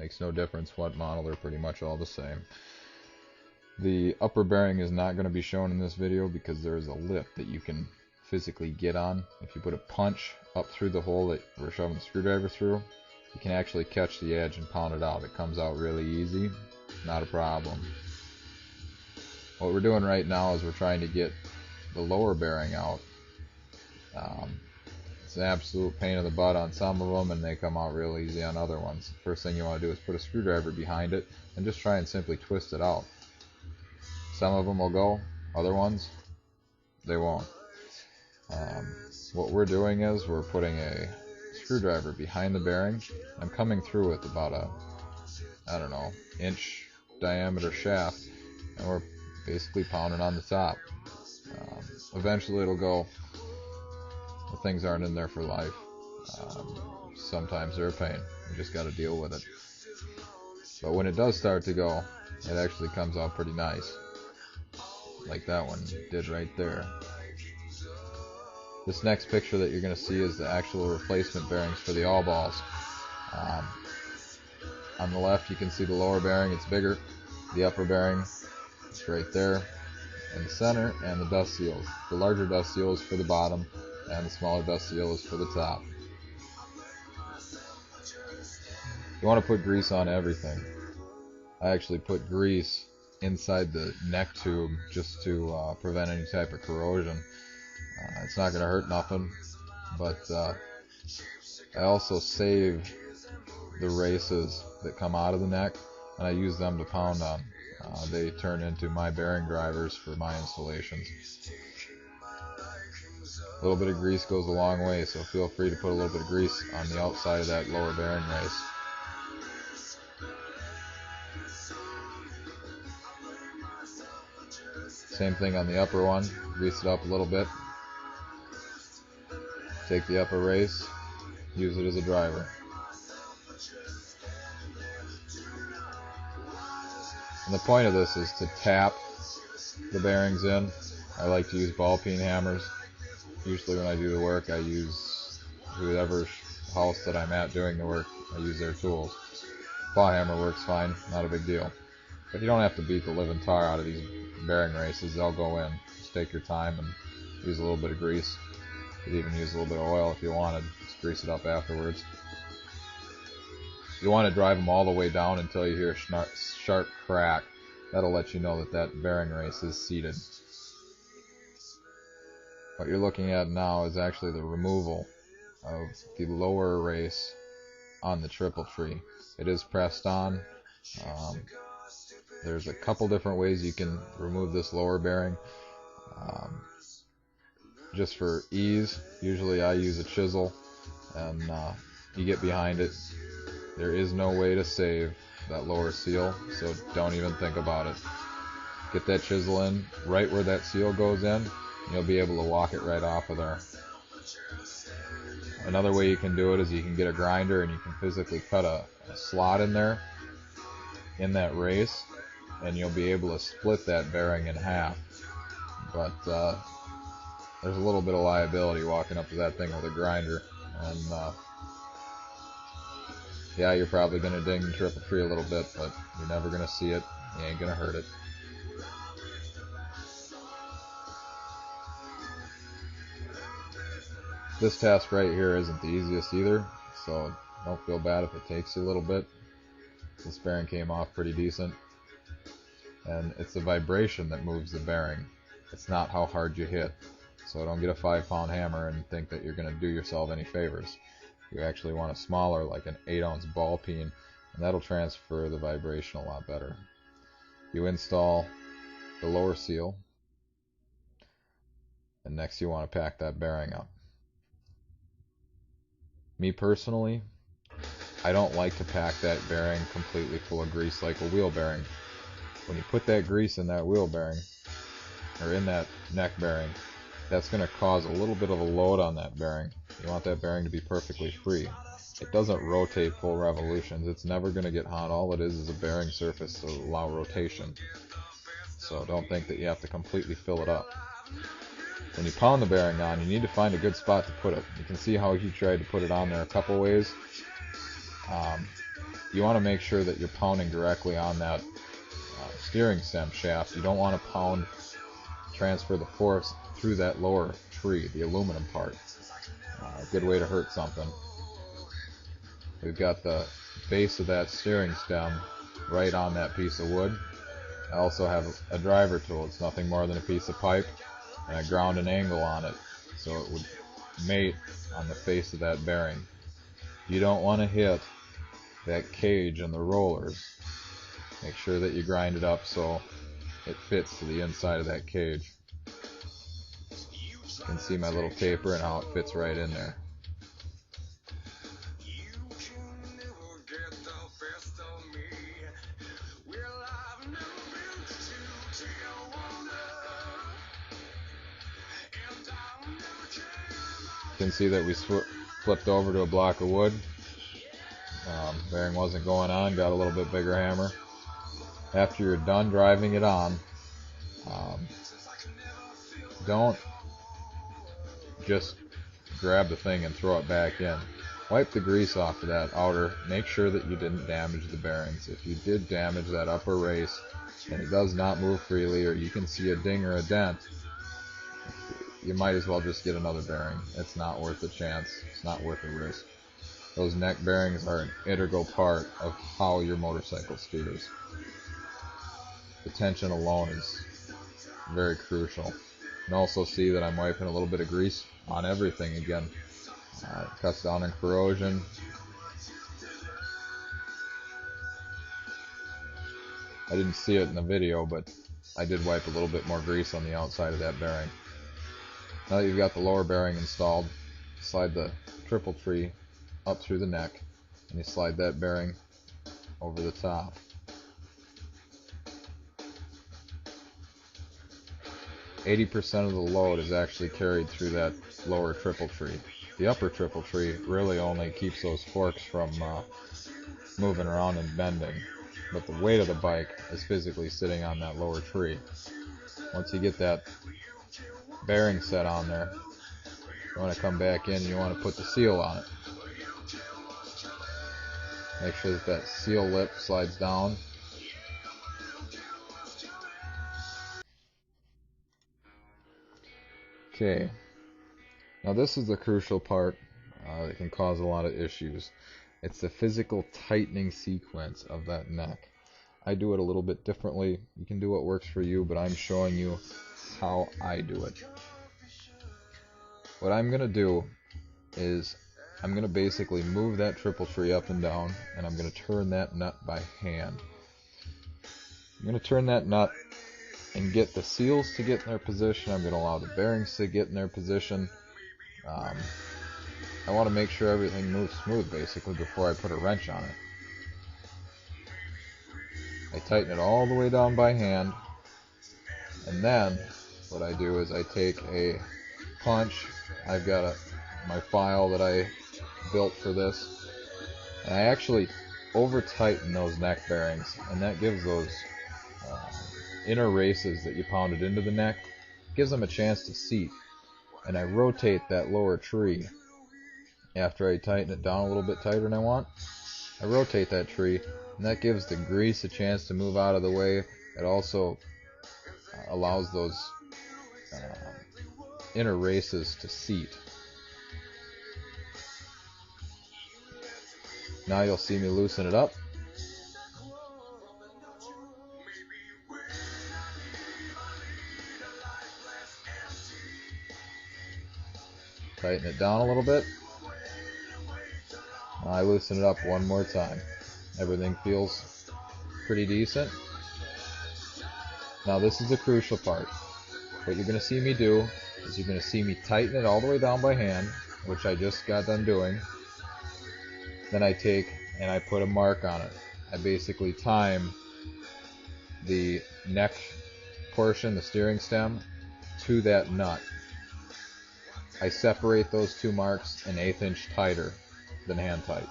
Makes no difference what model, they're pretty much all the same. The upper bearing is not going to be shown in this video because there is a lip that you can physically get on. If you put a punch up through the hole that we're shoving the screwdriver through, you can actually catch the edge and pound it out. It comes out really easy, not a problem. What we're doing right now is we're trying to get the lower bearing out. It's an absolute pain in the butt on some of them, and they come out real easy on other ones. First thing you want to do is put a screwdriver behind it and just try and simply twist it out. Some of them will go, other ones they won't. What we're doing is we're putting a screwdriver behind the bearing. I'm coming through with about a, I don't know, inch diameter shaft, and we're basically pounding on the top. Eventually it'll go. The things aren't in there for life. Sometimes they're a pain. You just got to deal with it. But when it does start to go, it actually comes out pretty nice. Like that one did right there. This next picture that you're going to see is the actual replacement bearings for the all balls. On the left you can see the lower bearing, it's bigger. The upper bearing, it's right there in the center, and the dust seals. The larger dust seal is for the bottom, and the smaller dust seal is for the top. You want to put grease on everything. I actually put grease inside the neck tube just to prevent any type of corrosion. It's not going to hurt nothing, but I also save the races that come out of the neck, and I use them to pound on. They turn into my bearing drivers for my installations. A little bit of grease goes a long way, so feel free to put a little bit of grease on the outside of that lower bearing race. Same thing on the upper one. Grease it up a little bit. Take the upper race, use it as a driver. And the point of this is to tap the bearings in. I like to use ball peen hammers. Usually when I do the work, I use whoever's house that I'm at doing the work, I use their tools. Claw hammer works fine, not a big deal. But you don't have to beat the living tar out of these bearing races, they'll go in. Just take your time and use a little bit of grease. You could even use a little bit of oil if you wanted, just grease it up afterwards. You want to drive them all the way down until you hear a sharp crack. That'll let you know that that bearing race is seated. What you're looking at now is actually the removal of the lower race on the triple tree. It is pressed on. There's a couple different ways you can remove this lower bearing. Just for ease, usually I use a chisel, and you get behind it. There is no way to save that lower seal, so don't even think about it. Get that chisel in right where that seal goes in, and you'll be able to walk it right off of there. Another way you can do it is you can get a grinder and you can physically cut a slot in there, in that race, and you'll be able to split that bearing in half. But there's a little bit of liability walking up to that thing with a grinder, and yeah, you're probably going to ding the triple tree a little bit, but you're never going to see it. You ain't going to hurt it. This task right here isn't the easiest either, so don't feel bad if it takes you a little bit. This bearing came off pretty decent, and it's the vibration that moves the bearing. It's not how hard you hit. So don't get a 5-pound hammer and think that you're going to do yourself any favors. You actually want a smaller, like an 8-ounce ball peen, and that'll transfer the vibration a lot better. You install the lower seal, and next you want to pack that bearing up. Me personally, I don't like to pack that bearing completely full of grease like a wheel bearing. When you put that grease in that wheel bearing, or in that neck bearing, that's going to cause a little bit of a load on that bearing. You want that bearing to be perfectly free. It doesn't rotate full revolutions. It's never going to get hot. All it is a bearing surface to allow rotation. So don't think that you have to completely fill it up. When you pound the bearing on, you need to find a good spot to put it. You can see how he tried to put it on there a couple ways. You want to make sure that you're pounding directly on that steering stem shaft. You don't want to transfer the force through that lower tree, the aluminum part. A good way to hurt something. We've got the base of that steering stem right on that piece of wood. I also have a driver tool. It's nothing more than a piece of pipe, and I ground an angle on it so it would mate on the face of that bearing. You don't want to hit that cage and the rollers. Make sure that you grind it up so it fits to the inside of that cage. You can see my little taper and how it fits right in there. You can see that we flipped over to a block of wood. Bearing wasn't going on, got a little bit bigger hammer. After you're done driving it on, don't just grab the thing and throw it back in. Wipe the grease off of that outer. Make sure that you didn't damage the bearings. If you did damage that upper race and it does not move freely, or you can see a ding or a dent, you might as well just get another bearing. It's not worth the chance. It's not worth the risk. Those neck bearings are an integral part of how your motorcycle steers. The tension alone is very crucial. You can also see that I'm wiping a little bit of grease on everything again. It cuts down on corrosion. I didn't see it in the video, but I did wipe a little bit more grease on the outside of that bearing. Now that you've got the lower bearing installed, slide the triple tree up through the neck, and you slide that bearing over the top. %80 of the load is actually carried through that lower triple tree. The upper triple tree really only keeps those forks from moving around and bending, but the weight of the bike is physically sitting on that lower tree. Once you get that bearing set on there, you want to come back in and you want to put the seal on it. Make sure that that seal lip slides down. Okay, now this is the crucial part that can cause a lot of issues. It's the physical tightening sequence of that neck. I do it a little bit differently. You can do what works for you, but I'm showing you how I do it. What I'm going to do is I'm going to basically move that triple tree up and down, and I'm going to turn that nut by hand. I'm going to turn that nut and get the seals to get in their position. I'm going to allow the bearings to get in their position. I want to make sure everything moves smooth basically before I put a wrench on it. I tighten it all the way down by hand, and then what I do is I take a punch. I've got my file that I built for this, and I actually over tighten those neck bearings, and that gives those inner races that you pounded into the neck, gives them a chance to seat. And I rotate that lower tree after I tighten it down a little bit tighter than I want. I rotate that tree, and that gives the grease a chance to move out of the way. It also allows those inner races to seat. Now you'll see me loosen it up. Tighten it down a little bit. Now I loosen it up one more time. Everything feels pretty decent. Now this is the crucial part. What you're going to see me do is you're going to see me tighten it all the way down by hand, which I just got done doing. Then I take and I put a mark on it. I basically time the neck portion, the steering stem, to that nut. I separate those two marks an 1/8 inch tighter than hand tight.